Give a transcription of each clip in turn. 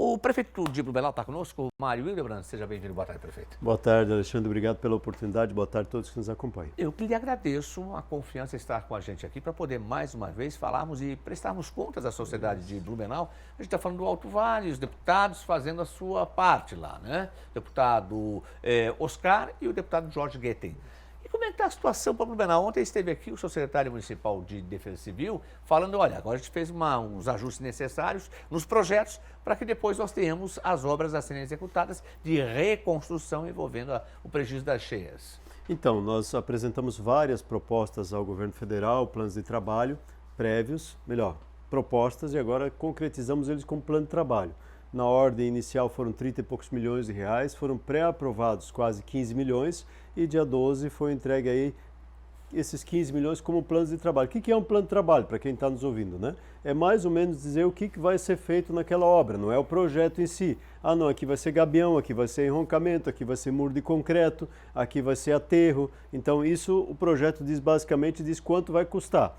O prefeito de Blumenau está conosco, Mário Hildebrand. Seja bem-vindo. Boa tarde, prefeito. Boa tarde, Alexandre. Obrigado pela oportunidade. Boa tarde a todos que nos acompanham. Eu que lhe agradeço a confiança em estar com a gente aqui para poder, mais uma vez, falarmos e prestarmos contas à sociedade de Blumenau. A gente está falando do Alto Vale, os deputados fazendo a sua parte lá, né? O deputado Oscar e o deputado Jorge Guetem. E como é que está a situação para Blumenau? Ontem esteve aqui o seu secretário municipal de Defesa Civil falando, olha, agora a gente fez uns ajustes necessários nos projetos para que depois nós tenhamos as obras a serem executadas de reconstrução envolvendo o prejuízo das cheias. Então, nós apresentamos várias propostas ao governo federal, planos de trabalho prévios, propostas, e agora concretizamos eles como plano de trabalho. Na ordem inicial foram 30 e poucos milhões de reais, foram pré-aprovados quase 15 milhões e dia 12 foi entregue aí esses 15 milhões como planos de trabalho. O que é um plano de trabalho, para quem está nos ouvindo, né? É mais ou menos dizer o que vai ser feito naquela obra, não é o projeto em si. Ah, não, aqui vai ser gabião, aqui vai ser enroncamento, aqui vai ser muro de concreto, aqui vai ser aterro. Então isso, o projeto diz quanto vai custar.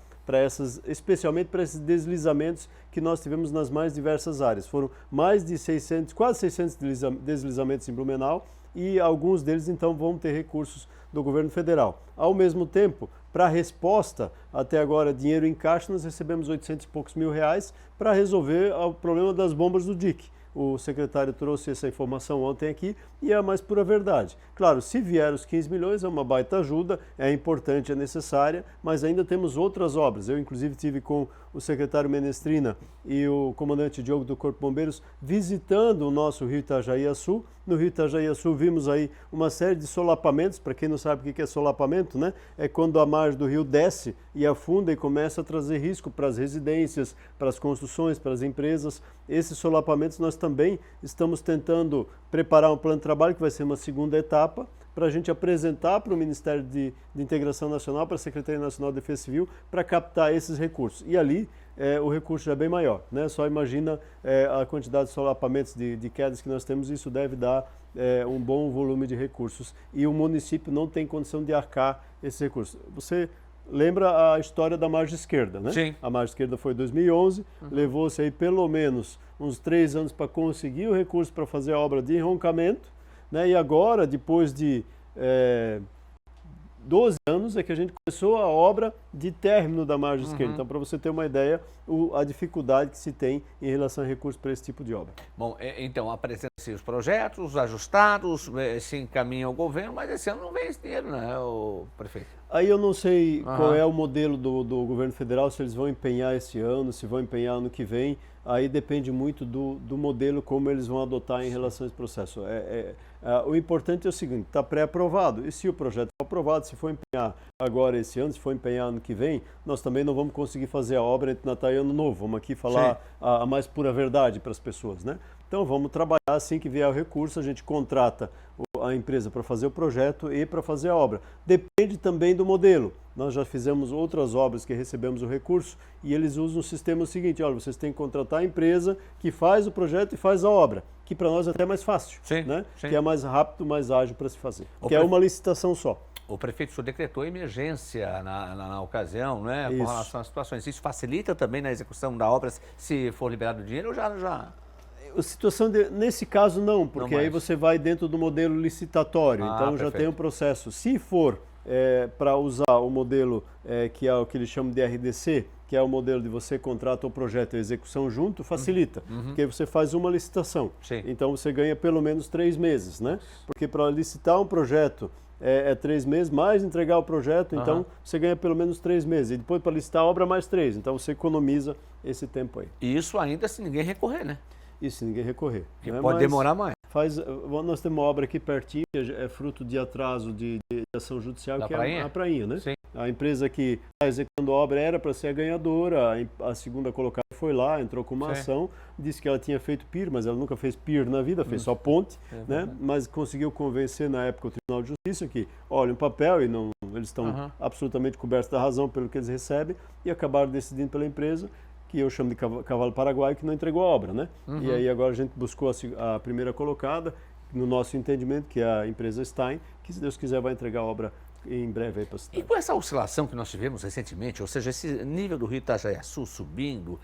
Especialmente para esses deslizamentos que nós tivemos nas mais diversas áreas. Foram mais de 600, quase 600 deslizamentos em Blumenau e alguns deles então vão ter recursos do governo federal. Ao mesmo tempo, para a resposta, até agora dinheiro em caixa, nós recebemos 800 e poucos mil reais para resolver o problema das bombas do dique. O secretário trouxe essa informação ontem aqui e é a mais pura verdade. Claro, se vier os 15 milhões é uma baita ajuda, é importante, é necessária, mas ainda temos outras obras. Eu, inclusive, tive com o secretário Menestrina e o comandante Diogo do Corpo de Bombeiros visitando o nosso Rio Itajaí-Açu. No Rio Itajaí-Açu vimos aí uma série de solapamentos. Para quem não sabe o que é solapamento, né? É quando a margem do rio desce e afunda e começa a trazer risco para as residências, para as construções, para as empresas. Esses solapamentos nós também estamos tentando preparar um plano de trabalho que vai ser uma segunda etapa para a gente apresentar para o Ministério de Integração Nacional, para a Secretaria Nacional de Defesa Civil, para captar esses recursos. E ali o recurso já é bem maior, né? Só imagina a quantidade de solapamentos de quedas que nós temos, isso deve dar um bom volume de recursos. E o município não tem condição de arcar esses recursos. Você lembra a história da margem esquerda, né? Sim. A margem esquerda foi em 2011, levou-se aí pelo menos uns 3 anos para conseguir o recurso para fazer a obra de enroncamento, né? E agora, depois de 12 anos, é que a gente começou a obra de término da margem esquerda. Então, para você ter uma ideia, a dificuldade que se tem em relação a recursos para esse tipo de obra. Bom, então apresentam-se os projetos ajustados, se encaminham ao governo, mas esse ano não vem esse dinheiro, né, o prefeito? Aí eu não sei qual é o modelo do governo federal, se eles vão empenhar esse ano, se vão empenhar ano que vem. Aí depende muito do modelo, como eles vão adotar em relação a esse processo. O importante é o seguinte, está pré-aprovado. E se o projeto for aprovado, se for empenhar agora esse ano, se for empenhar ano que vem, nós também não vamos conseguir fazer a obra entre Natal e Ano Novo. Vamos aqui falar a mais pura verdade para as pessoas, né? Então vamos trabalhar assim que vier o recurso, a gente contrata a empresa para fazer o projeto e para fazer a obra. Depende também do modelo. Nós já fizemos outras obras que recebemos o recurso e eles usam o sistema seguinte, olha, vocês têm que contratar a empresa que faz o projeto e faz a obra, que para nós é até mais fácil, né? Que é mais rápido, mais ágil para se fazer, que é uma licitação só. O prefeito só decretou emergência na ocasião, né, com relação às situações. Isso facilita também na execução da obra, se for liberado o dinheiro ou já? A situação, nesse caso não, porque aí você vai dentro do modelo licitatório, então já tem um processo. Se for para usar o modelo que é o que eles chamam de RDC, que é o modelo de você contrata o projeto e a execução junto, facilita, porque aí você faz uma licitação. Então você ganha pelo menos 3 meses, né? Porque para licitar um projeto é 3 meses, mais entregar o projeto, então você ganha pelo menos 3 meses. E depois para licitar a obra mais 3, então você economiza esse tempo aí. E isso ainda se ninguém recorrer, né? Isso, ninguém recorrer. Que pode demorar mais. Nós temos uma obra aqui pertinho, que é fruto de atraso de ação judicial, que é a Prainha, né? Sim. A empresa que está executando a obra era para ser a ganhadora, a segunda colocada foi lá, entrou com uma ação, disse que ela tinha feito PIR, mas ela nunca fez PIR na vida, fez só ponte, né? Mas conseguiu convencer na época o Tribunal de Justiça que, olha, um papel e não, eles estão absolutamente cobertos da razão pelo que eles recebem e acabaram decidindo pela empresa, que eu chamo de cavalo paraguaio, que não entregou a obra, né? E aí agora a gente buscou a primeira colocada, no nosso entendimento, que é a empresa Stein, que se Deus quiser vai entregar a obra em breve aí para a E cidade. com essa oscilação que nós tivemos recentemente, ou seja, esse nível do rio Itajaiaçu subindo,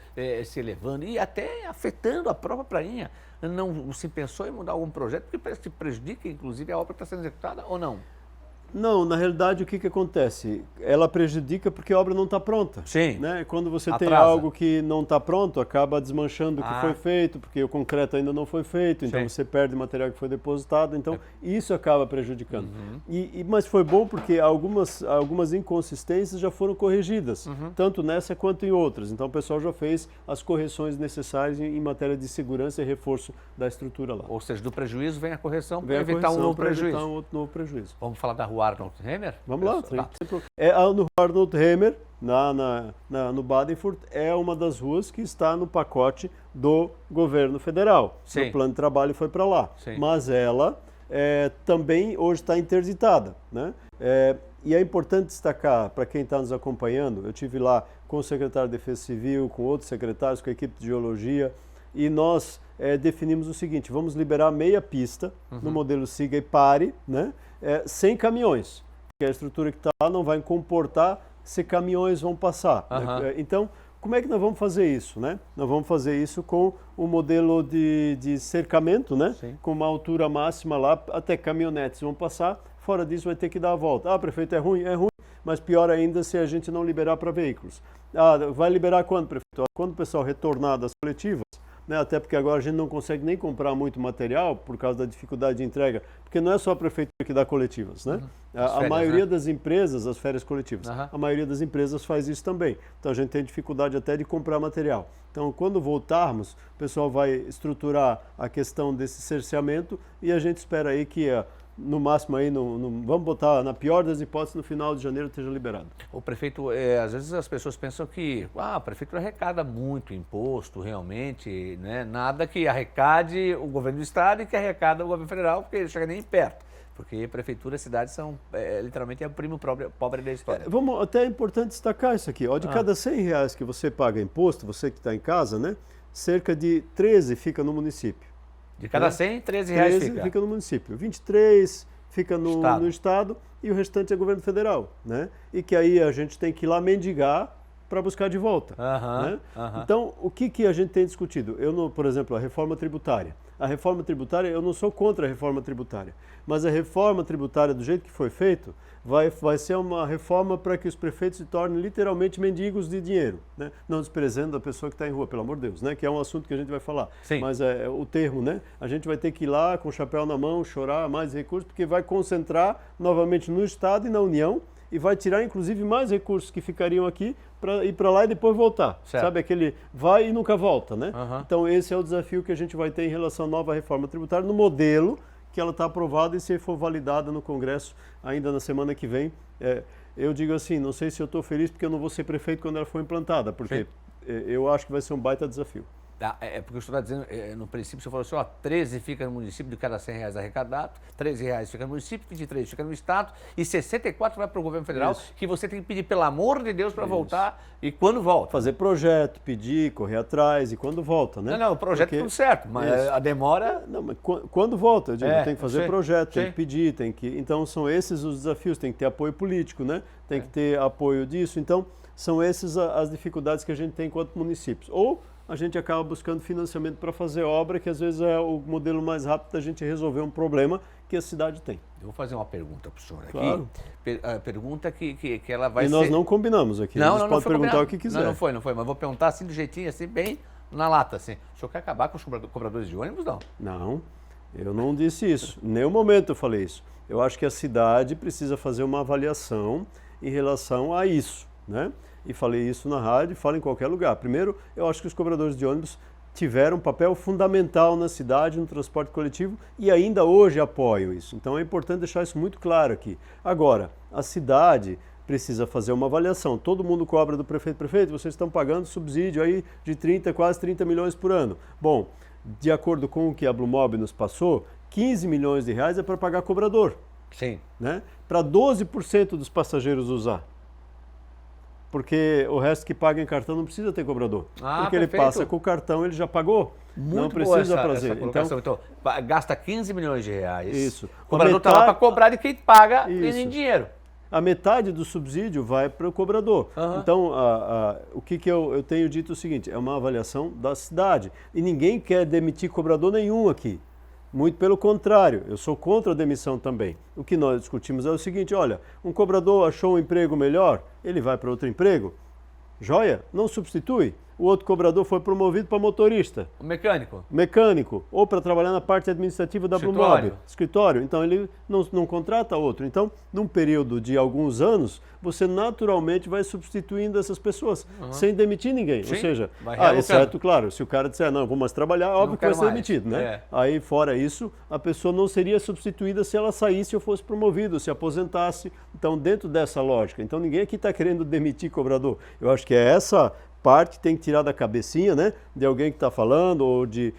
se elevando e até afetando a própria prainha, não se pensou em mudar algum projeto que parece que prejudica, inclusive, a obra que está sendo executada ou não? Não, na realidade o que acontece? Ela prejudica porque a obra não está pronta. Sim. Né? Quando você tem Atrasa. algo que não está pronto, acaba desmanchando o que foi feito, porque o concreto ainda não foi feito, então Sim. você perde material que foi depositado, então isso acaba prejudicando. Mas foi bom porque algumas inconsistências já foram corrigidas, tanto nessa quanto em outras. Então o pessoal já fez as correções necessárias em matéria de segurança e reforço da estrutura lá. Ou seja, do prejuízo vem a correção Vem para a evitar um correção novo para prejuízo. evitar um outro novo prejuízo. Vamos falar da rua Arnold Remer? Vamos lá. Tá. No Arnold Remer, no Badenfurt, é uma das ruas que está no pacote do governo federal. Sim. O plano de trabalho foi para lá. Sim. Mas ela também hoje está interditada. Né? E é importante destacar, para quem está nos acompanhando, eu tive lá com o secretário de Defesa Civil, com outros secretários, com a equipe de geologia, e nós definimos o seguinte: vamos liberar meia pista no modelo Siga e Pare, né? Sem caminhões, porque a estrutura que está lá não vai comportar se caminhões vão passar. Né? Então, como é que nós vamos fazer isso? Né? Nós vamos fazer isso com o modelo de cercamento, né? Com uma altura máxima lá, até caminhonetes vão passar, fora disso vai ter que dar a volta. Ah, prefeito, é ruim, mas pior ainda se a gente não liberar para veículos. Ah, vai liberar quando, prefeito? Quando o pessoal retornar das coletivas, né? Até porque agora a gente não consegue nem comprar muito material por causa da dificuldade de entrega, porque não é só a prefeitura que dá coletivas, né? A maioria das empresas, as férias coletivas, a maioria das empresas faz isso também. Então a gente tem dificuldade até de comprar material. Então quando voltarmos, o pessoal vai estruturar a questão desse cerceamento e a gente espera aí que no máximo aí, vamos botar na pior das hipóteses, no final de janeiro esteja liberado. O prefeito, às vezes as pessoas pensam que a prefeitura arrecada muito imposto, realmente, né? Nada que arrecade o governo do estado e que arrecada o governo federal, porque ele chega nem perto. Porque prefeitura e cidades são, literalmente, o primo pobre da história. Até é importante destacar isso aqui. De cada R$100 que você paga imposto, você que está em casa, né? Cerca de 13 fica no município. De cada 100, 13 reais fica. Fica no município, 23 fica no estado e o restante é governo federal, né? E que aí a gente tem que ir lá mendigar para buscar de volta. Né? Então, o que a gente tem discutido? Por exemplo, a reforma tributária. A reforma tributária, eu não sou contra a reforma tributária, mas a reforma tributária, do jeito que foi feito, vai ser uma reforma para que os prefeitos se tornem literalmente mendigos de dinheiro, né? Não desprezando a pessoa que está em rua, pelo amor de Deus, né? Que é um assunto que a gente vai falar. Sim. Mas o termo, né? A gente vai ter que ir lá com o chapéu na mão, chorar mais recursos, porque vai concentrar novamente no Estado e na União e vai tirar, inclusive, mais recursos que ficariam aqui para ir para lá e depois voltar. Certo. Sabe, aquele vai e nunca volta, né? Então, esse é o desafio que a gente vai ter em relação à nova reforma tributária, no modelo que ela está aprovada e se for validada no Congresso ainda na semana que vem. Eu digo assim, não sei se eu estou feliz porque eu não vou ser prefeito quando ela for implantada, porque eu acho que vai ser um baita desafio. Porque o senhor está dizendo, no princípio, o senhor falou assim, 13 fica no município de cada R$100 arrecadado, R$13 fica no município, 23 fica no estado e 64 vai para o governo federal, que você tem que pedir, pelo amor de Deus, para voltar e quando volta. Fazer projeto, pedir, correr atrás e quando volta, né? Não, o projeto é tudo certo, mas a demora... Não, mas quando volta, eu digo, tem que fazer projeto, tem Sim. que pedir, Então, são esses os desafios, tem que ter apoio político, né? Tem que ter apoio disso. Então, são essas as dificuldades que a gente tem enquanto municípios. Ou a gente acaba buscando financiamento para fazer obra, que às vezes é o modelo mais rápido da gente resolver um problema que a cidade tem. Eu vou fazer uma pergunta para o senhor aqui. Claro. Pergunta que ela vai ser... E nós não combinamos aqui, não pode perguntar combinado. o que quiser. Não foi, mas vou perguntar assim, do jeitinho, assim, bem na lata, assim. O senhor quer acabar com os cobradores de ônibus, não? Não, eu não disse isso. Em nenhum momento eu falei isso. Eu acho que a cidade precisa fazer uma avaliação em relação a isso, né? E falei isso na rádio, falo em qualquer lugar. Primeiro, eu acho que os cobradores de ônibus tiveram um papel fundamental na cidade, no transporte coletivo, e ainda hoje apoiam isso. Então é importante deixar isso muito claro aqui. Agora, a cidade precisa fazer uma avaliação. Todo mundo cobra do prefeito. Prefeito, vocês estão pagando subsídio aí de quase 30 milhões por ano. Bom, de acordo com o que a Blue Mob nos passou, 15 milhões de reais é para pagar cobrador. Sim. Né? Para 12% dos passageiros usar. Porque o resto que paga em cartão não precisa ter cobrador. Porque ele passa com o cartão, ele já pagou. Muito não precisa boa prazer. Então, gasta 15 milhões de reais. Isso. O cobrador está lá para cobrar de quem paga em dinheiro. a metade do subsídio vai para o cobrador. Então, o que eu tenho dito é o seguinte, é uma avaliação da cidade. E ninguém quer demitir cobrador nenhum aqui. Muito pelo contrário, eu sou contra a demissão também. O que nós discutimos é o seguinte, olha, um cobrador achou um emprego melhor, ele vai para outro emprego, joia, não substitui. O outro cobrador foi promovido para motorista. O mecânico. Mecânico, ou para trabalhar na parte administrativa da Blumob. Escritório. Então ele não contrata outro. Então, num período de alguns anos, você naturalmente vai substituindo essas pessoas, sem demitir ninguém. Sim, ou seja, exceto, claro, se o cara disser, não, vou mais trabalhar, óbvio que vai ser demitido, né? É. Aí, fora isso, a pessoa não seria substituída se ela saísse ou fosse promovido, se aposentasse. Então, dentro dessa lógica. Então, ninguém aqui está querendo demitir cobrador. Eu acho que é essa parte tem que tirar da cabecinha, né, de alguém que está falando ou de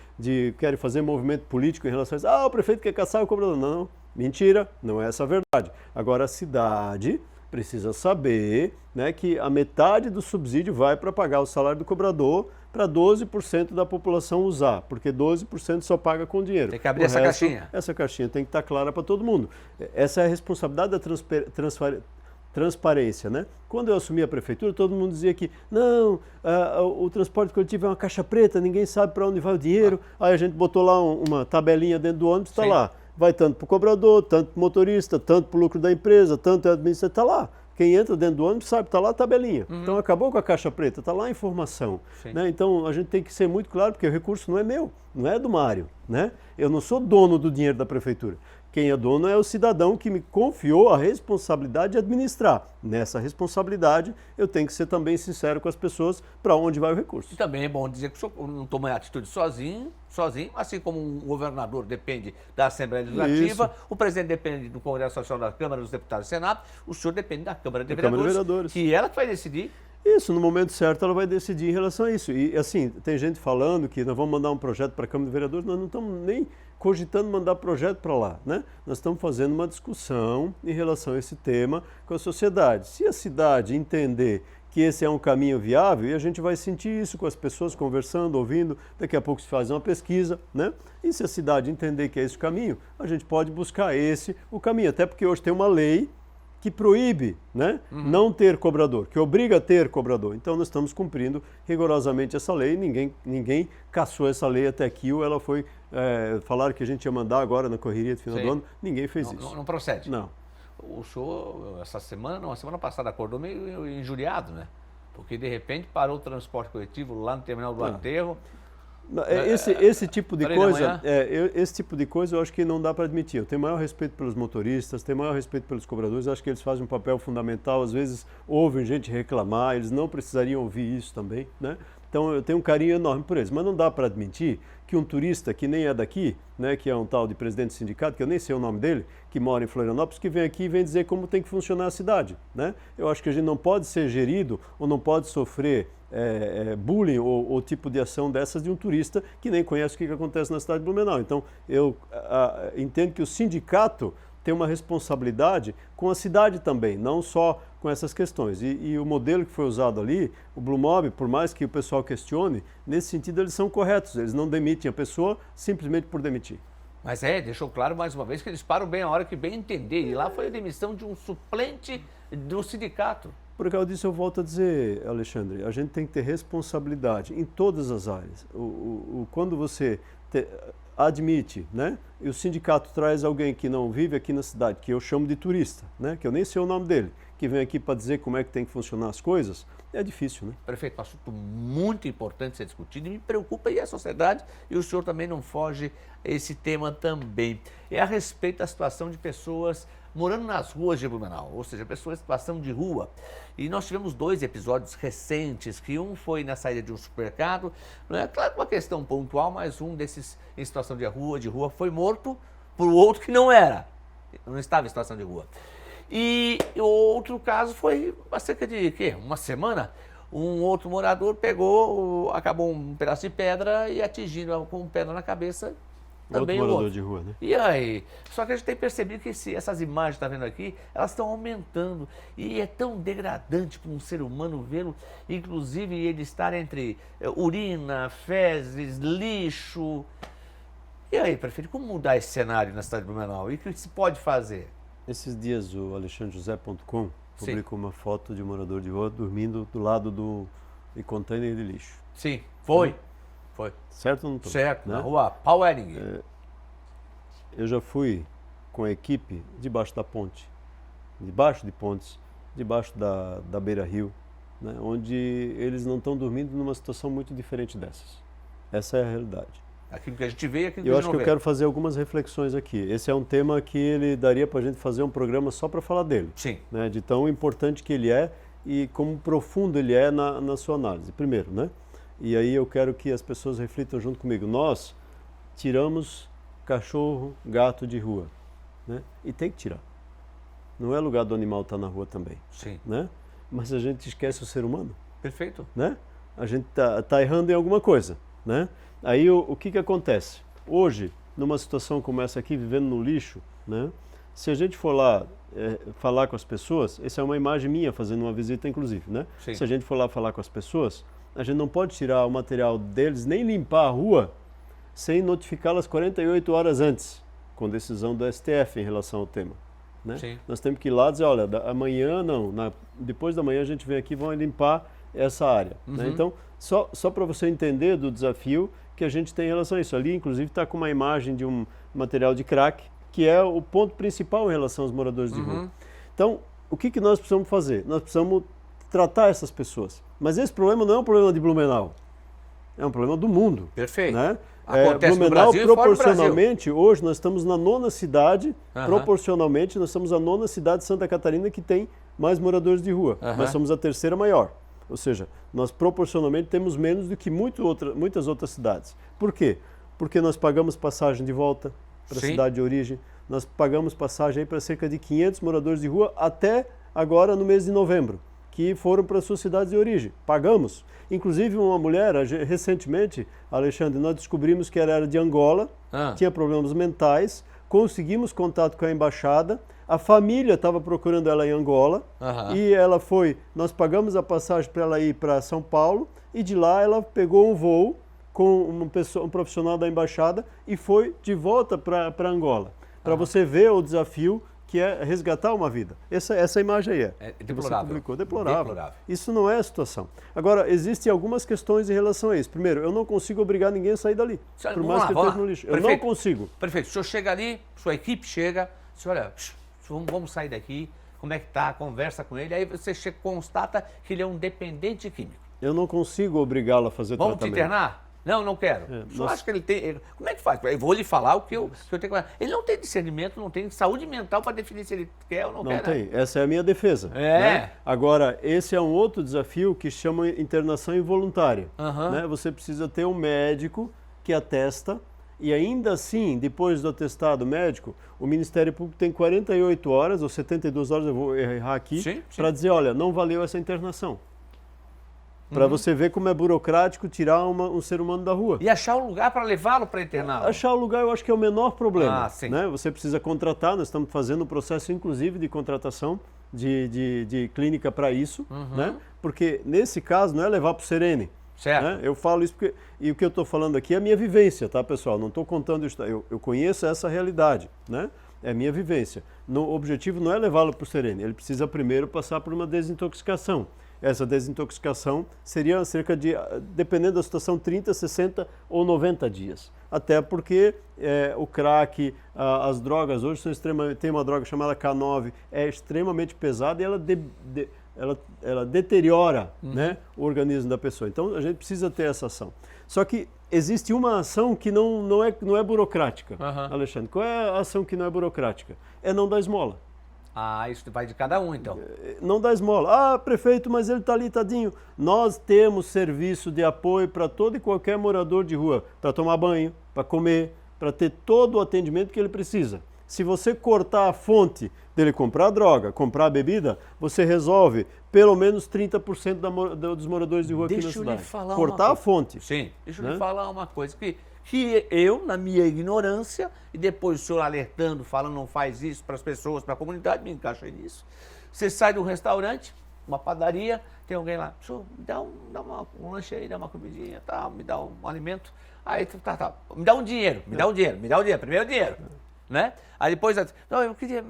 quer fazer movimento político em relação a isso. O prefeito quer caçar o cobrador. Não, mentira, não é essa a verdade. Agora, a cidade precisa saber, né, que a metade do subsídio vai para pagar o salário do cobrador para 12% da população usar, porque 12% só paga com dinheiro. Tem que abrir essa caixinha. Essa caixinha tem que estar clara para todo mundo. Essa é a responsabilidade da transparência, né? Quando eu assumi a prefeitura, todo mundo dizia que não, o transporte coletivo é uma caixa preta, ninguém sabe para onde vai o dinheiro. Aí a gente botou lá uma tabelinha dentro do ônibus, está lá. Vai tanto para o cobrador, tanto para o motorista, tanto para o lucro da empresa, tanto é administrativo, está lá. Quem entra dentro do ônibus sabe, está lá a tabelinha. Então acabou com a caixa preta, está lá a informação. Né? Então a gente tem que ser muito claro, porque o recurso não é meu, não é do Mário. Né? Eu não sou dono do dinheiro da prefeitura. Quem é dono é o cidadão que me confiou a responsabilidade de administrar. Nessa responsabilidade, eu tenho que ser também sincero com as pessoas para onde vai o recurso. E também é bom dizer que o senhor não toma atitude sozinho, assim como um governador depende da Assembleia Legislativa, o presidente depende do Congresso Nacional da Câmara dos Deputados e Senado, o senhor depende da Câmara de Vereadores, que ela que vai decidir. Isso, no momento certo ela vai decidir em relação a isso. E assim, tem gente falando que nós vamos mandar um projeto para a Câmara de Vereadores, nós não estamos nem cogitando mandar projeto para lá, né? Nós estamos fazendo uma discussão em relação a esse tema com a sociedade. Se a cidade entender que esse é um caminho viável, e a gente vai sentir isso com as pessoas conversando, ouvindo, daqui a pouco se faz uma pesquisa, né? E se a cidade entender que é esse o caminho, a gente pode buscar o caminho, até porque hoje tem uma lei que proíbe, né, não ter cobrador, que obriga a ter cobrador. Então nós estamos cumprindo rigorosamente essa lei, ninguém caçou essa lei até aqui, ou ela foi, falaram que a gente ia mandar agora na correria de final do ano, ninguém fez isso. Não procede? Não. O senhor, essa semana passada, acordou meio injuriado, né? Porque de repente parou o transporte coletivo lá no terminal do Aterro. Esse tipo de coisa, esse tipo de coisa eu acho que não dá para admitir. Eu tenho maior respeito pelos motoristas, tenho maior respeito pelos cobradores, acho que eles fazem um papel fundamental, às vezes ouvem gente reclamar, eles não precisariam ouvir isso também, né? Então eu tenho um carinho enorme por eles, mas não dá para admitir que um turista que nem é daqui, né, que é um tal de presidente do sindicato, que eu nem sei o nome dele, que mora em Florianópolis, que vem aqui e vem dizer como tem que funcionar a cidade, né? Eu acho que a gente não pode ser gerido ou não pode sofrer bullying ou tipo de ação dessas de um turista que nem conhece o que acontece na cidade de Blumenau. Então eu entendo que o sindicato tem uma responsabilidade com a cidade também, não só com essas questões. E o modelo que foi usado ali, o Blumob, por mais que o pessoal questione, nesse sentido eles são corretos, eles não demitem a pessoa simplesmente por demitir. Mas deixou claro mais uma vez que eles param bem a hora que bem entender. E lá foi a demissão de um suplente do sindicato. Por causa disso eu volto a dizer, Alexandre, a gente tem que ter responsabilidade em todas as áreas. Quando você admite, né, e o sindicato traz alguém que não vive aqui na cidade, que eu chamo de turista, né, que eu nem sei o nome dele, que vem aqui para dizer como é que tem que funcionar as coisas, é difícil, né? Prefeito, um assunto muito importante ser discutido e me preocupa e a sociedade, e o senhor também não foge a esse tema também. É a respeito da situação de pessoas morando nas ruas de Blumenau, ou seja, pessoas em situação de rua. E nós tivemos 2 episódios recentes, que um foi na saída de um supermercado, não é claro uma questão pontual, mas um desses em situação de rua foi morto por outro que não estava em situação de rua. E o outro caso foi há cerca de uma semana, um outro morador acabou um pedaço de pedra e atingindo com pedra na cabeça também outro morador de rua, né? E aí? Só que a gente tem percebido que essas imagens que está vendo aqui, elas estão aumentando. E é tão degradante para um ser humano vê-lo, inclusive ele estar entre urina, fezes, lixo. E aí, prefeito, como mudar esse cenário na cidade de Blumenau? E o que se pode fazer? Esses dias o alexandrejosé.com Sim. publicou uma foto de um morador de rua dormindo do lado de container de lixo. Sim, foi. Foi. Certo ou não tô? Certo, Né? na rua Pauering. Eu já fui com a equipe debaixo da ponte, debaixo de pontes, debaixo da beira-rio, né? Onde eles não estão dormindo numa situação muito diferente dessas. Essa é a realidade. Aquilo que a gente vê e aquilo que Eu a acho gente que não eu vê. quero fazer algumas reflexões aqui. Esse é um tema que ele daria para a gente fazer um programa só para falar dele. Sim. Né? De tão importante que ele é e como profundo ele é na sua análise. Primeiro, né? E aí eu quero que as pessoas reflitam junto comigo. Nós tiramos cachorro, gato de rua, né? E tem que tirar. Não é lugar do animal estar na rua também, Sim. né? Mas a gente esquece o ser humano, Perfeito. né? A gente tá errando em alguma coisa, né? Aí o que acontece? Hoje, numa situação como essa aqui, vivendo no lixo, né? Se a gente for lá falar com as pessoas, essa é uma imagem minha fazendo uma visita, inclusive, né? Sim. Se a gente for lá falar com as pessoas, a gente não pode tirar o material deles, nem limpar a rua, sem notificá-las 48 horas antes, com decisão do STF em relação ao tema. Né? Sim. Nós temos que ir lá e dizer, olha, amanhã não, depois da manhã a gente vem aqui e vão limpar essa área. Né? Então, só para você entender do desafio que a gente tem em relação a isso. Ali, inclusive, está com uma imagem de um material de crack, que é o ponto principal em relação aos moradores de rua. Então, o que nós precisamos fazer? Nós precisamos tratar essas pessoas. Mas esse problema não é um problema de Blumenau, é um problema do mundo. Perfeito. Né? Acontece no Blumenau, Brasil e fora do Brasil. proporcionalmente, hoje nós estamos na 9ª cidade, proporcionalmente nós somos a 9ª cidade de Santa Catarina que tem mais moradores de rua, mas somos a 3ª maior. Ou seja, nós proporcionalmente temos menos do que muitas outras cidades. Por quê? Porque nós pagamos passagem de volta para a cidade de origem, nós pagamos passagem para cerca de 500 moradores de rua até agora no mês de novembro, que foram para suas cidades de origem. Pagamos. Inclusive uma mulher, recentemente, Alexandre, nós descobrimos que ela era de Angola, tinha problemas mentais, conseguimos contato com a embaixada, a família estava procurando ela em Angola, e ela foi, nós pagamos a passagem para ela ir para São Paulo, e de lá ela pegou um voo com um profissional da embaixada e foi de volta para Angola, para você ver o desafio que é resgatar uma vida. Essa imagem aí É que você deplorável. publicou. Deplorável. Deplorável. Isso não é a situação. Agora, existem algumas questões em relação a isso. Primeiro, eu não consigo obrigar ninguém a sair dali, por mais que eu esteja no lixo. Eu não consigo. Perfeito. O senhor chega ali, sua equipe chega, o senhor olha, vamos sair daqui, como é que tá, conversa com ele, aí você constata que ele é um dependente químico. Eu não consigo obrigá-lo a fazer Vamos tratamento. te internar? Não, não quero. O senhor acha que ele tem... Como é que faz? Eu vou lhe falar o que eu tenho que... Ele não tem discernimento, não tem saúde mental para definir se ele quer ou não quer. Não tem. Essa é a minha defesa. Né? Agora, esse é um outro desafio que chama internação involuntária. Né? Você precisa ter um médico que atesta e ainda assim, depois do atestado médico, o Ministério Público tem 48 horas ou 72 horas, eu vou errar aqui, para dizer, olha, não valeu essa internação. Para você ver como é burocrático tirar um ser humano da rua. E achar um lugar para levá-lo para interná-lo. Achar o lugar eu acho que é o menor problema. Sim. Né? Você precisa contratar, nós estamos fazendo um processo inclusive de contratação de clínica para isso, né? Porque nesse caso não é levar para o Serene. Certo. Né? Eu falo isso porque, e o que eu estou falando aqui é a minha vivência, tá, pessoal? Não estou contando isso, eu conheço essa realidade, né? É a minha vivência. O objetivo não é levá-lo para o Serene, ele precisa primeiro passar por uma desintoxicação. Essa desintoxicação seria cerca de, dependendo da situação, 30, 60 ou 90 dias. Até porque o crack, as drogas hoje são extremamente... Tem uma droga chamada K9, é extremamente pesada e ela deteriora né, o organismo da pessoa. Então a gente precisa ter essa ação. Só que existe uma ação que não é burocrática, Alexandre. Qual é a ação que não é burocrática? É não dar esmola. Isso vai de cada um, então. Não dá esmola. Prefeito, mas ele está ali, tadinho. Nós temos serviço de apoio para todo e qualquer morador de rua, para tomar banho, para comer, para ter todo o atendimento que ele precisa. Se você cortar a fonte dele comprar droga, comprar bebida, você resolve pelo menos 30% dos moradores de rua aqui na cidade. Deixa eu lhe falar cortar a fonte. Sim, deixa eu lhe falar uma coisa que eu, na minha ignorância, e depois o senhor alertando, falando não faz isso para as pessoas, para a comunidade, me encaixei nisso. Você sai de um restaurante, uma padaria, tem alguém lá, senhor, me dá um lanche aí, dá uma comidinha, tá, me dá um alimento. Aí, me dá um dinheiro, primeiro dinheiro, né? Aí depois, não, eu queria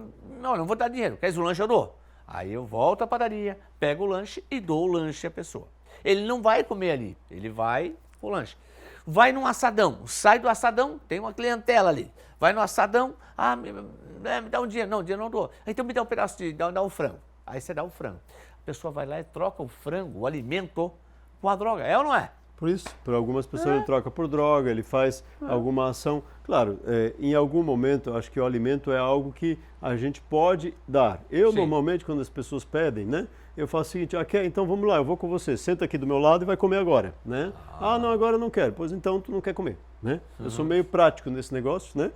Não, não vou dar dinheiro. Queres o lanche? Eu dou. Aí eu volto à padaria, pego o lanche e dou o lanche à pessoa. Ele não vai comer ali, ele vai pro lanche. Vai num assadão, sai do assadão, tem uma clientela ali. Vai no assadão, me dá um dinheiro. Não, dinheiro não dou. Então me dá um pedaço dá um frango. Aí você dá o frango. A pessoa vai lá e troca o frango, o alimento, com a droga. É ou não é? Por isso, para algumas pessoas ele troca por droga, ele faz alguma ação. Claro, em algum momento, acho que o alimento é algo que a gente pode dar. Eu, normalmente, quando as pessoas pedem, né? Eu faço o seguinte, então vamos lá, eu vou com você, senta aqui do meu lado e vai comer agora, né? Não, agora eu não quero. Pois então, tu não quer comer, né? Eu sou meio prático nesse negócio, né?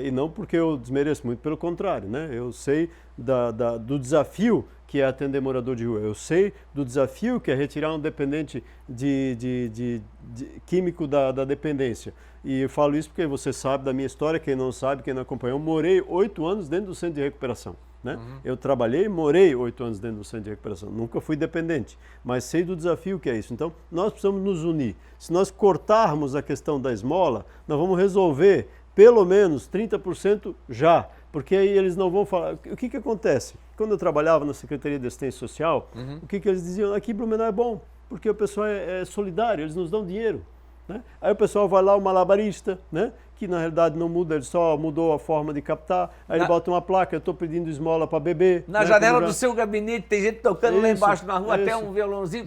E não porque eu desmereço, muito pelo contrário, né? Eu sei do desafio que é atender morador de rua. Eu sei do desafio que é retirar um dependente de químico da dependência. E eu falo isso porque você sabe da minha história, quem não sabe, quem não acompanhou, eu morei 8 anos dentro do centro de recuperação. Né? Eu trabalhei e morei 8 anos dentro do centro de recuperação. Nunca fui dependente, mas sei do desafio que é isso. Então, nós precisamos nos unir. Se nós cortarmos a questão da esmola, nós vamos resolver pelo menos 30% já, porque aí eles não vão falar. O que acontece? Quando eu trabalhava na Secretaria de Assistência Social, o que eles diziam? Aqui em Blumenau é bom, porque o pessoal é solidário, eles nos dão dinheiro. Né? Aí o pessoal vai lá, o malabarista, né? Que na realidade não muda, ele só mudou a forma de captar, aí ele bota uma placa, eu estou pedindo esmola para beber. Na janela do seu gabinete tem gente tocando lá embaixo na rua, até um violãozinho,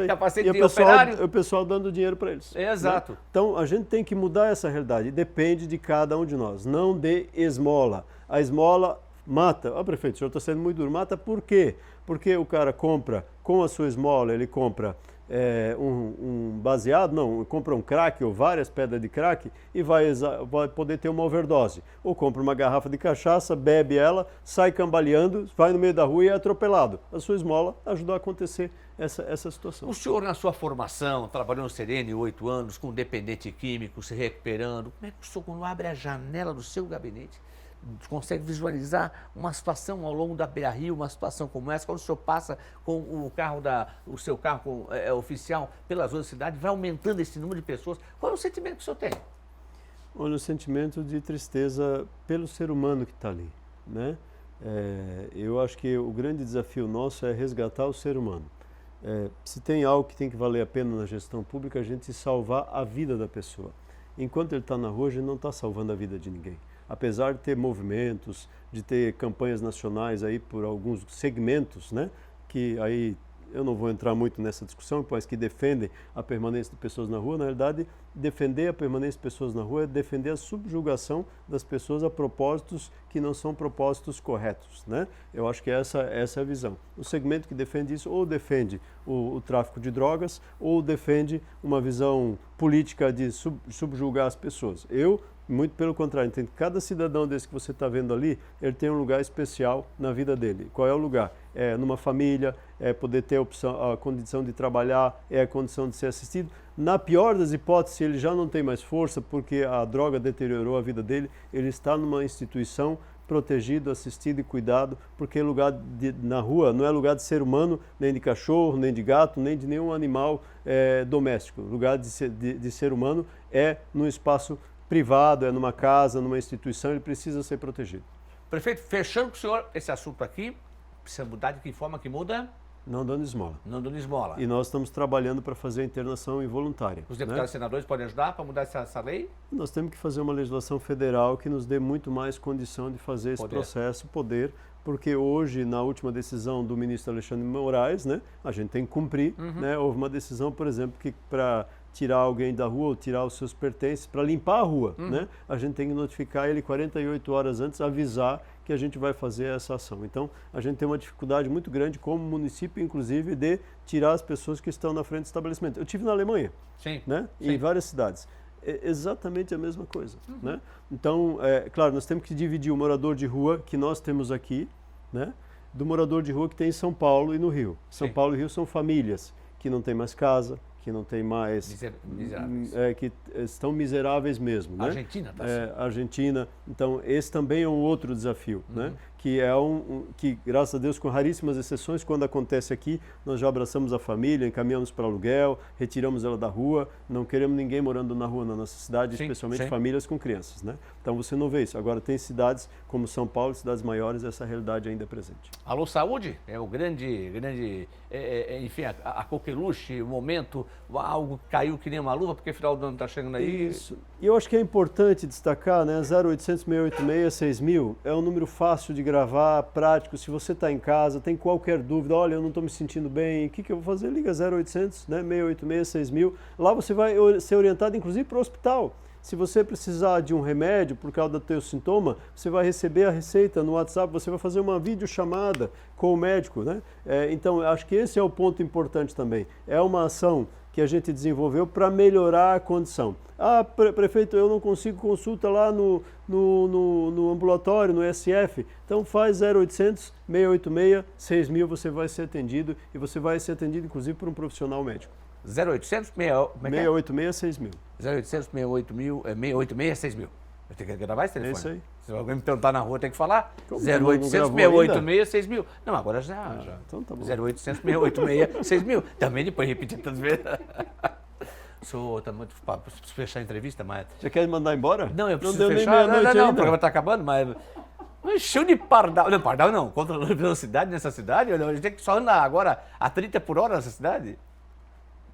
capacete de operário. O pessoal dando dinheiro para eles. Exato. Né? Então a gente tem que mudar essa realidade, depende de cada um de nós, não dê esmola. A esmola mata. Prefeito, o senhor está sendo muito duro. Mata por quê? Porque o cara compra, com a sua esmola, ele compra um baseado, não, compra um crack ou várias pedras de crack e vai poder ter uma overdose. Ou compra uma garrafa de cachaça, bebe ela, sai cambaleando, vai no meio da rua e é atropelado. A sua esmola ajudou a acontecer essa situação. O senhor, na sua formação, trabalhou no Serene 8 anos, com dependente químico, se recuperando, como é que o senhor, quando abre a janela do seu gabinete, consegue visualizar uma situação ao longo da Beira-Rio, uma situação como essa, quando o senhor passa com o seu carro oficial pelas ruas da cidade, vai aumentando esse número de pessoas. Qual é o sentimento que o senhor tem? Olha, o sentimento de tristeza pelo ser humano que está ali, né? Eu acho que o grande desafio nosso é resgatar o ser humano. Se tem algo que tem que valer a pena na gestão pública, a gente salvar a vida da pessoa. Enquanto ele está na rua, a gente não está salvando a vida de ninguém. Apesar de ter movimentos, de ter campanhas nacionais aí por alguns segmentos, né, que aí eu não vou entrar muito nessa discussão, mas que defendem a permanência de pessoas na rua, na realidade, defender a permanência de pessoas na rua é defender a subjugação das pessoas a propósitos que não são propósitos corretos, né? Eu acho que essa é a visão. O segmento que defende isso ou defende o tráfico de drogas ou defende uma visão política de subjugar as pessoas. Muito pelo contrário, entende? Cada cidadão desse que você está vendo ali, ele tem um lugar especial na vida dele. Qual é o lugar? É numa família, é poder ter a condição de trabalhar, é a condição de ser assistido. Na pior das hipóteses, se ele já não tem mais força porque a droga deteriorou a vida dele, ele está numa instituição protegido, assistido e cuidado, porque na rua não é lugar de ser humano, nem de cachorro, nem de gato, nem de nenhum animal doméstico. O lugar de ser humano é num espaço privado, é numa casa, numa instituição, ele precisa ser protegido. Prefeito, fechando com o senhor esse assunto aqui, precisa mudar de que forma que muda? Não dando esmola. Não dando esmola. E nós estamos trabalhando para fazer a internação involuntária. Os deputados e senadores podem ajudar para mudar essa lei? Nós temos que fazer uma legislação federal que nos dê muito mais condição de fazer esse processo, porque hoje, na última decisão do ministro Alexandre de Moraes, né, a gente tem que cumprir, né, houve uma decisão, por exemplo, que para tirar alguém da rua ou tirar os seus pertences, para limpar a rua, né, a gente tem que notificar ele 48 horas antes, avisar que a gente vai fazer essa ação. Então, a gente tem uma dificuldade muito grande como município, inclusive, de tirar as pessoas que estão na frente do estabelecimento. Eu estive na Alemanha, né, em várias cidades. É exatamente a mesma coisa, né? Então, claro, nós temos que dividir o morador de rua que nós temos aqui, né, do morador de rua que tem em São Paulo e no Rio. São Paulo e Rio são famílias que não têm mais casa, que não tem mais... Miseráveis. Que estão miseráveis mesmo. Né? Argentina está assim. Argentina. Então, esse também é um outro desafio, né? que que, graças a Deus, com raríssimas exceções, quando acontece aqui, nós já abraçamos a família, encaminhamos para aluguel, retiramos ela da rua, não queremos ninguém morando na rua na nossa cidade, Sim, especialmente sim. famílias com crianças, né? Então você não vê isso. Agora tem cidades como São Paulo, cidades maiores, essa realidade ainda é presente. Alô Saúde é o grande, enfim, a coqueluche, o momento, algo que caiu que nem uma luva, porque final do ano está chegando aí. Isso. E eu acho que é importante destacar, né, 0800 686 6000 é um número fácil de gravar, prático. Se você está em casa, tem qualquer dúvida, olha, eu não estou me sentindo bem, o que eu vou fazer? Liga 0800, né, 686 6000. Lá você vai ser orientado, inclusive, para o hospital. Se você precisar de um remédio por causa do teu sintoma, você vai receber a receita no WhatsApp, você vai fazer uma videochamada com o médico, né? Então, acho que esse é o ponto importante também. É uma ação que a gente desenvolveu para melhorar a condição. Ah, prefeito, eu não consigo consulta lá no ambulatório, no SF. Então faz 0800 686 6000, você vai ser atendido e você vai ser atendido inclusive por um profissional médico. 0800 686 6000. 0800 686 6000. Eu tenho que gravar esse telefone. É isso aí. Se alguém me perguntar na rua, tem que falar. Como? 0800 Não gravou 686 6000. Não, agora já. Então tá bom. 0800 686 6000. Também depois repetir tantas vezes. Tá muito preciso fechar a entrevista, mas. Já quer mandar embora? Não, eu preciso deu nem fechar. meia-noite Não, o ainda. programa está acabando, mas. Show de pardal. Não, pardal não. Contra a velocidade nessa cidade. A gente tem que só andar agora a 30 por hora nessa cidade.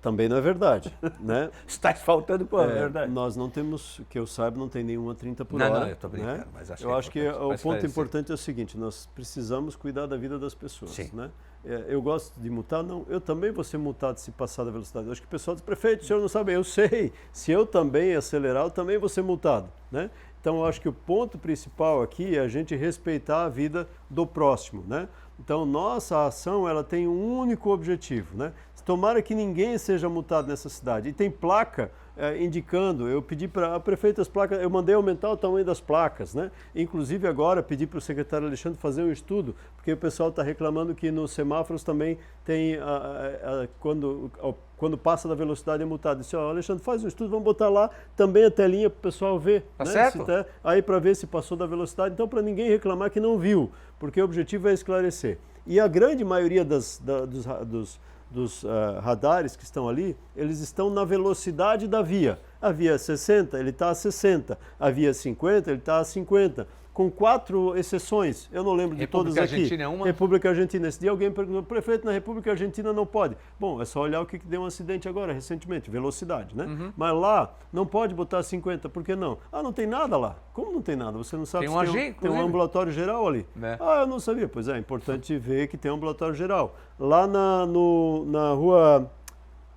Também não é verdade, né? Está faltando, pô, é verdade. Nós não temos, que eu saiba, não tem nenhuma 30 por Não, hora. não, eu tô brincando, né? mas acho eu que é acho que importante, o vai ponto esclarecer. importante é o seguinte, nós precisamos cuidar da vida das pessoas, Sim. né? Eu gosto de multar? Não, eu também vou ser multado se passar da velocidade. Eu acho que o pessoal diz, prefeito, o senhor não sabe, eu sei, se eu também acelerar, eu também vou ser multado, né? Então, eu acho que o ponto principal aqui é a gente respeitar a vida do próximo, né? Então, nossa ação, ela tem um único objetivo, né? Tomara que ninguém seja multado nessa cidade. E tem placa indicando, eu pedi para a prefeita as placas, eu mandei aumentar o tamanho das placas, né? Inclusive agora pedi para o secretário Alexandre fazer um estudo, porque o pessoal está reclamando que nos semáforos também tem, quando passa da velocidade é multado. Disse, ó, Alexandre, faz um estudo, vamos botar lá também a telinha para o pessoal ver. Tá né? certo. Aí para ver se passou da velocidade, então para ninguém reclamar que não viu, porque o objetivo é esclarecer. E a grande maioria dos radares que estão ali, eles estão na velocidade da via. A via é 60, ele está a 60. A via é 50, ele está a 50. Com 4 exceções, eu não lembro de República todas aqui. Argentina é uma? República Argentina. Esse dia alguém perguntou, prefeito, na República Argentina não pode. Bom, é só olhar o que deu um acidente agora, recentemente, velocidade, né? Uhum. Mas lá não pode botar 50, por que não? Ah, não tem nada lá. Como não tem nada? Você não sabe Tem se um tem AG, tem um inclusive. ambulatório geral ali. É. Ah, eu não sabia. Pois é importante ver que tem um ambulatório geral. Lá na rua,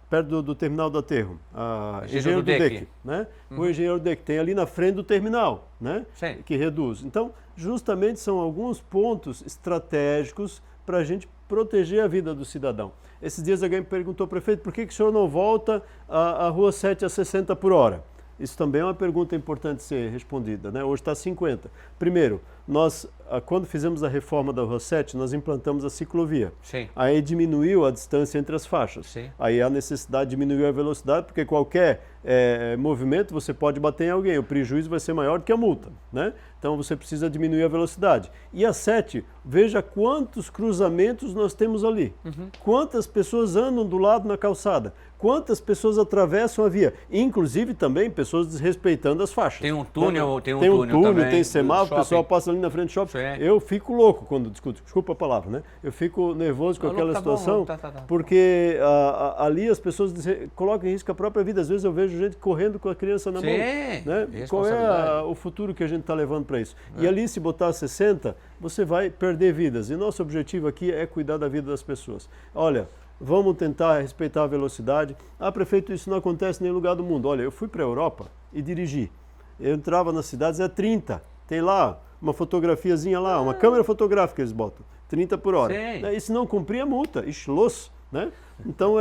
perto do terminal do aterro, a Engenheiro Dudek, né? O Engenheiro Dudek tem ali na frente do terminal, né? Sim. Que reduz. Então, justamente são alguns pontos estratégicos para a gente proteger a vida do cidadão. Esses dias alguém me perguntou, prefeito, por que o senhor não volta a rua 7 a 60 por hora? Isso também é uma pergunta importante ser respondida, né? Hoje está 50. Primeiro, nós, quando fizemos a reforma da Rua 7, nós implantamos a ciclovia. Sim. Aí diminuiu a distância entre as faixas. Sim. Aí há necessidade de diminuir a velocidade, porque qualquer movimento você pode bater em alguém, o prejuízo vai ser maior do que a multa, né? Então você precisa diminuir a velocidade. E a 7, veja quantos cruzamentos nós temos ali. Quantas pessoas andam do lado na calçada. Quantas pessoas atravessam a via. Inclusive também pessoas desrespeitando as faixas. Tem um túnel, tem um túnel também, tem do semáforo, o shopping. pessoal passa ali na frente do shopping. Sim. Eu fico louco quando discuto, desculpa a palavra, né? Eu fico nervoso com Não, aquela tá bom, situação, tá. porque ali as pessoas colocam em risco a própria vida. Às vezes eu vejo gente correndo com a criança na Sim, mão. Né? Qual é responsabilidade. o futuro que a gente está levando para isso? E ali, se botar 60, você vai perder vidas. E nosso objetivo aqui é cuidar da vida das pessoas. Olha, vamos tentar respeitar a velocidade. Ah, prefeito, isso não acontece em nenhum lugar do mundo. Olha, eu fui para a Europa e dirigi. Eu entrava nas cidades, é 30. Tem lá uma fotografiazinha lá, uma câmera fotográfica eles botam. 30 por hora. Sim. E se não cumprir, é multa. Schloss, né? Então,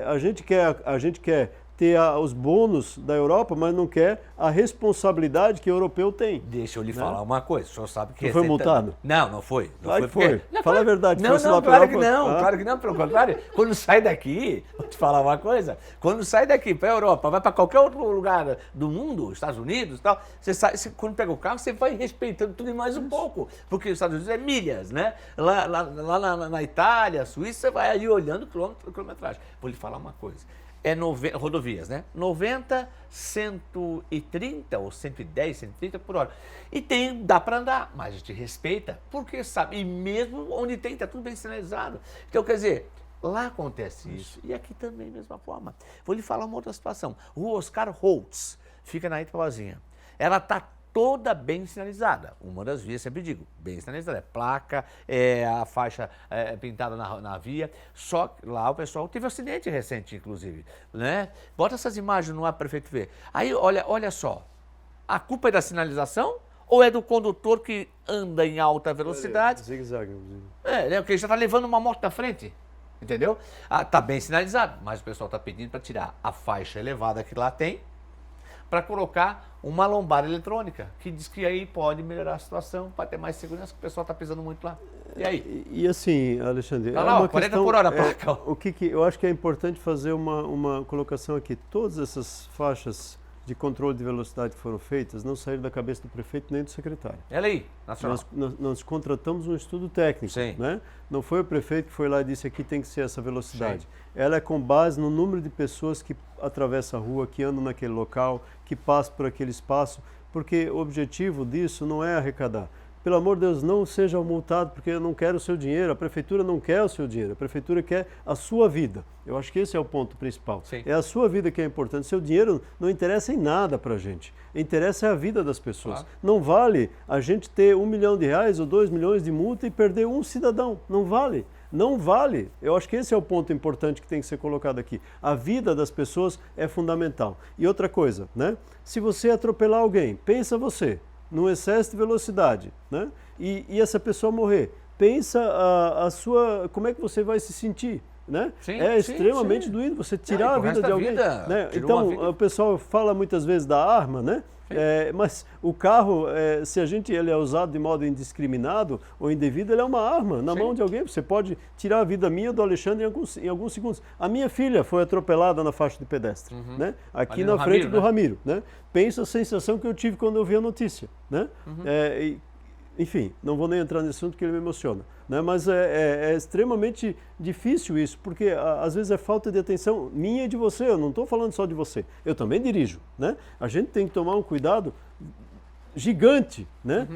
a gente quer ter os bônus da Europa, mas não quer a responsabilidade que o europeu tem. Deixa eu lhe falar uma coisa, o senhor sabe que... Não foi multado? Não foi. Claro que foi. Não, fala a verdade. Não, lá claro pra que Europa, não, claro que não, pelo contrário. Quando sai daqui, vou te falar uma coisa, quando sai daqui para a Europa, vai para qualquer outro lugar do mundo, Estados Unidos e tal, quando pega o carro, você vai respeitando tudo e mais um pouco, porque os Estados Unidos é milhas, né? Lá na Itália, Suíça, você vai aí olhando quilometragem. Vou lhe falar uma coisa. Rodovias, né? 90, 130 ou 110, 130 por hora. E dá para andar, mas a gente respeita, porque sabe, e mesmo onde tem, tá tudo bem sinalizado. Então, quer dizer, lá acontece isso, e aqui também, da mesma forma. Vou lhe falar uma outra situação. Rua Oscar Holtz, fica na Itapazinha. Ela está toda bem sinalizada. Uma das vias, sempre digo, bem sinalizada. É placa, a faixa pintada na via. Só que lá o pessoal teve um acidente recente, inclusive. Né? Bota essas imagens no ar para o prefeito ver. Aí, olha só. A culpa é da sinalização ou é do condutor que anda em alta velocidade? Zigue-zague. Porque já está levando uma moto na frente. Entendeu? Está bem sinalizado, mas o pessoal está pedindo para tirar a faixa elevada que lá tem, para colocar uma lombar eletrônica, que diz que aí pode melhorar a situação, para ter mais segurança, que o pessoal está pisando muito lá. E aí? E assim, Alexandre... Tá lá, 40 por hora a placa. Eu acho que é importante fazer uma colocação aqui. Todas essas faixas de controle de velocidade que foram feitas não saíram da cabeça do prefeito nem do secretário. Ela aí, nacional. Nós contratamos um estudo técnico, Sim. Né? Não foi o prefeito que foi lá e disse aqui tem que ser essa velocidade. Sim. Ela é com base no número de pessoas que atravessam a rua, que andam naquele local, que passam por aquele espaço, porque o objetivo disso não é arrecadar. Pelo amor de Deus, não seja multado porque eu não quero o seu dinheiro, a prefeitura não quer o seu dinheiro, a prefeitura quer a sua vida. Eu acho que esse é o ponto principal. Sim. É a sua vida que é importante. Seu dinheiro não interessa em nada para a gente. Interessa é a vida das pessoas. Claro. Não vale a gente ter R$1 milhão ou 2 milhões de multa e perder um cidadão. Não vale. Não vale. Eu acho que esse é o ponto importante que tem que ser colocado aqui. A vida das pessoas é fundamental. E outra coisa, né? Se você atropelar alguém, pensa você, num excesso de velocidade, né? E essa pessoa morrer, pensa como é que você vai se sentir, né? Sim, extremamente doído você tirar a vida de alguém. Né? Então, o pessoal fala muitas vezes da arma, né? Mas o carro, se ele é usado de modo indiscriminado ou indevido, ele é uma arma na mão de alguém. Você pode tirar a vida minha do Alexandre em alguns segundos. A minha filha foi atropelada na faixa de pedestre, né? Aqui na frente do Ramiro. Né? Pensa a sensação que eu tive quando eu vi a notícia. Né? Enfim, não vou nem entrar nesse assunto porque ele me emociona. Né? Mas é extremamente difícil isso, porque às vezes é falta de atenção minha e de você. Eu não estou falando só de você. Eu também dirijo. Né? A gente tem que tomar um cuidado gigante, né?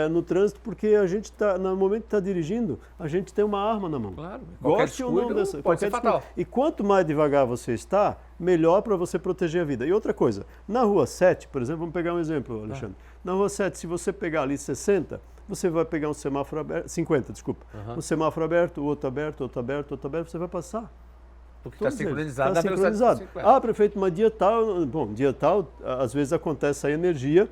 No trânsito, porque a gente no momento que está dirigindo, a gente tem uma arma na mão. Claro. Goste ou não dessa. Pode ser fatal. E quanto mais devagar você está, melhor para você proteger a vida. E outra coisa, na rua 7, por exemplo, vamos pegar um exemplo, Alexandre. Na rua 7, se você pegar ali 60, você vai pegar um semáforo aberto, 50, desculpa. Um semáforo aberto, outro aberto, outro aberto, outro aberto, você vai passar. Porque está sincronizado. Está sincronizado. Prefeito, mas dia tal, às vezes acontece a energia,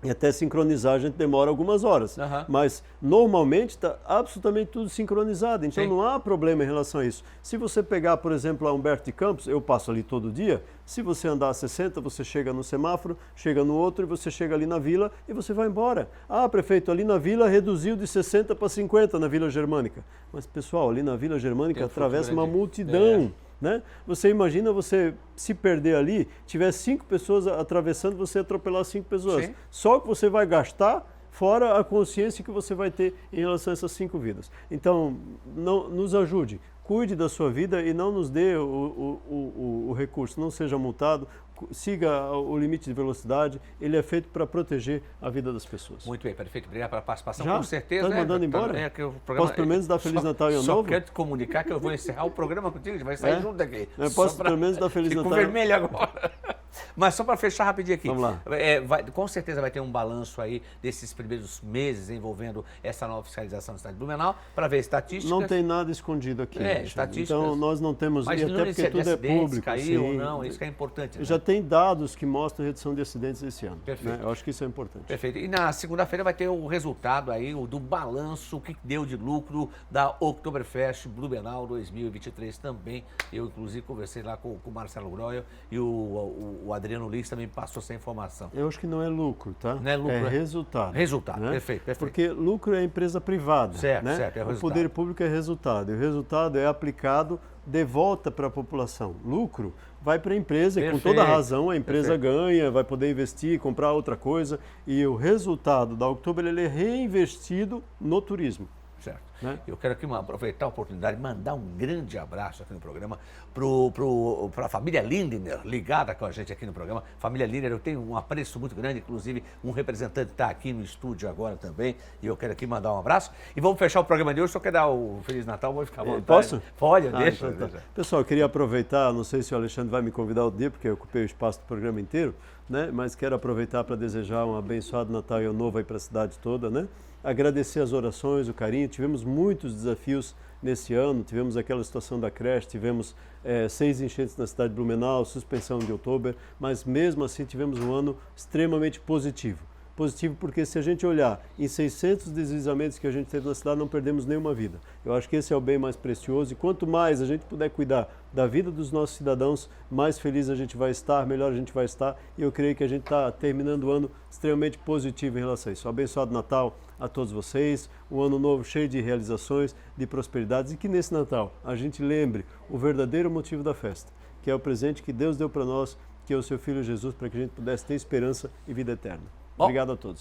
e até sincronizar a gente demora algumas horas. Mas normalmente está absolutamente tudo sincronizado, então não há problema em relação a isso. Se você pegar, por exemplo, a Humberto de Campos, eu passo ali todo dia, se você andar a 60, você chega no semáforo, chega no outro e você chega ali na vila e você vai embora. Prefeito, ali na vila reduziu de 60 para 50 na Vila Germânica. Mas, pessoal, ali na Vila Germânica atravessa uma multidão. Né? Você imagina você se perder ali, tiver 5 pessoas atravessando, você atropelar 5 pessoas. Sim. Só que você vai gastar, fora a consciência que você vai ter em relação a essas 5 vidas. Então, nos ajude, cuide da sua vida e não nos dê o recurso, não seja multado, siga o limite de velocidade, ele é feito para proteger a vida das pessoas. Muito bem, perfeito. Obrigado pela participação. Já? Com certeza. Está mandando embora? Posso pelo menos dar Feliz Natal e Ano Novo? Só quero te comunicar que eu vou encerrar o programa contigo, a gente vai sair junto aqui. Posso pelo menos dar Feliz Natal? Fico vermelho agora. Mas só para fechar rapidinho aqui. Vamos lá. Com certeza vai ter um balanço aí desses primeiros meses envolvendo essa nova fiscalização do estado de Blumenau, para ver estatísticas. Não tem nada escondido aqui. Estatísticas. Então nós não temos, mas e até porque tudo é público. Caiu ou sim. não, isso que é importante. Né? Já tem dados que mostram a redução de acidentes esse ano. Perfeito. Né? Eu acho que isso é importante. Perfeito. E na segunda-feira vai ter o resultado aí do balanço, o que deu de lucro da Oktoberfest Blumenau 2023 também. Eu, inclusive, conversei lá com o Marcelo Groel e o Adriano Lins também passou essa informação. Eu acho que não é lucro, tá? Não é lucro, é né? resultado. Resultado, né? perfeito. Porque lucro é empresa privada. Certo, né? certo, é o o resultado. poder público é resultado. E o resultado é aplicado de volta para a população. Lucro vai para a empresa e com toda razão a empresa ganha, vai poder investir, comprar outra coisa. E o resultado da Oktober ele é reinvestido no turismo. Certo. Né? Eu quero aqui aproveitar a oportunidade de mandar um grande abraço aqui no programa para a família Lindner, ligada com a gente aqui no programa. Família Lindner, eu tenho um apreço muito grande, inclusive um representante está aqui no estúdio agora também, e eu quero aqui mandar um abraço. E vamos fechar o programa de hoje, só quer dar o Feliz Natal, vou ficar à vontade. Posso? Pode, deixa. Então tá. Pessoal, eu queria aproveitar, não sei se o Alexandre vai me convidar outro dia, porque eu ocupei o espaço do programa inteiro, né? Mas quero aproveitar para desejar um abençoado Natal e Ano Novo aí para a cidade toda, né? Agradecer as orações, o carinho. Tivemos muitos desafios nesse ano, tivemos aquela situação da creche, tivemos 6 enchentes na cidade de Blumenau, suspensão de outubro, mas mesmo assim tivemos um ano extremamente positivo. Positivo porque se a gente olhar em 600 deslizamentos que a gente teve na cidade, não perdemos nenhuma vida. Eu acho que esse é o bem mais precioso e quanto mais a gente puder cuidar da vida dos nossos cidadãos, mais feliz a gente vai estar, melhor a gente vai estar. E eu creio que a gente está terminando o ano extremamente positivo em relação a isso. Abençoado Natal a todos vocês, um ano novo cheio de realizações, de prosperidades e que nesse Natal a gente lembre o verdadeiro motivo da festa, que é o presente que Deus deu para nós, que é o seu Filho Jesus, para que a gente pudesse ter esperança e vida eterna. Obrigado a todos.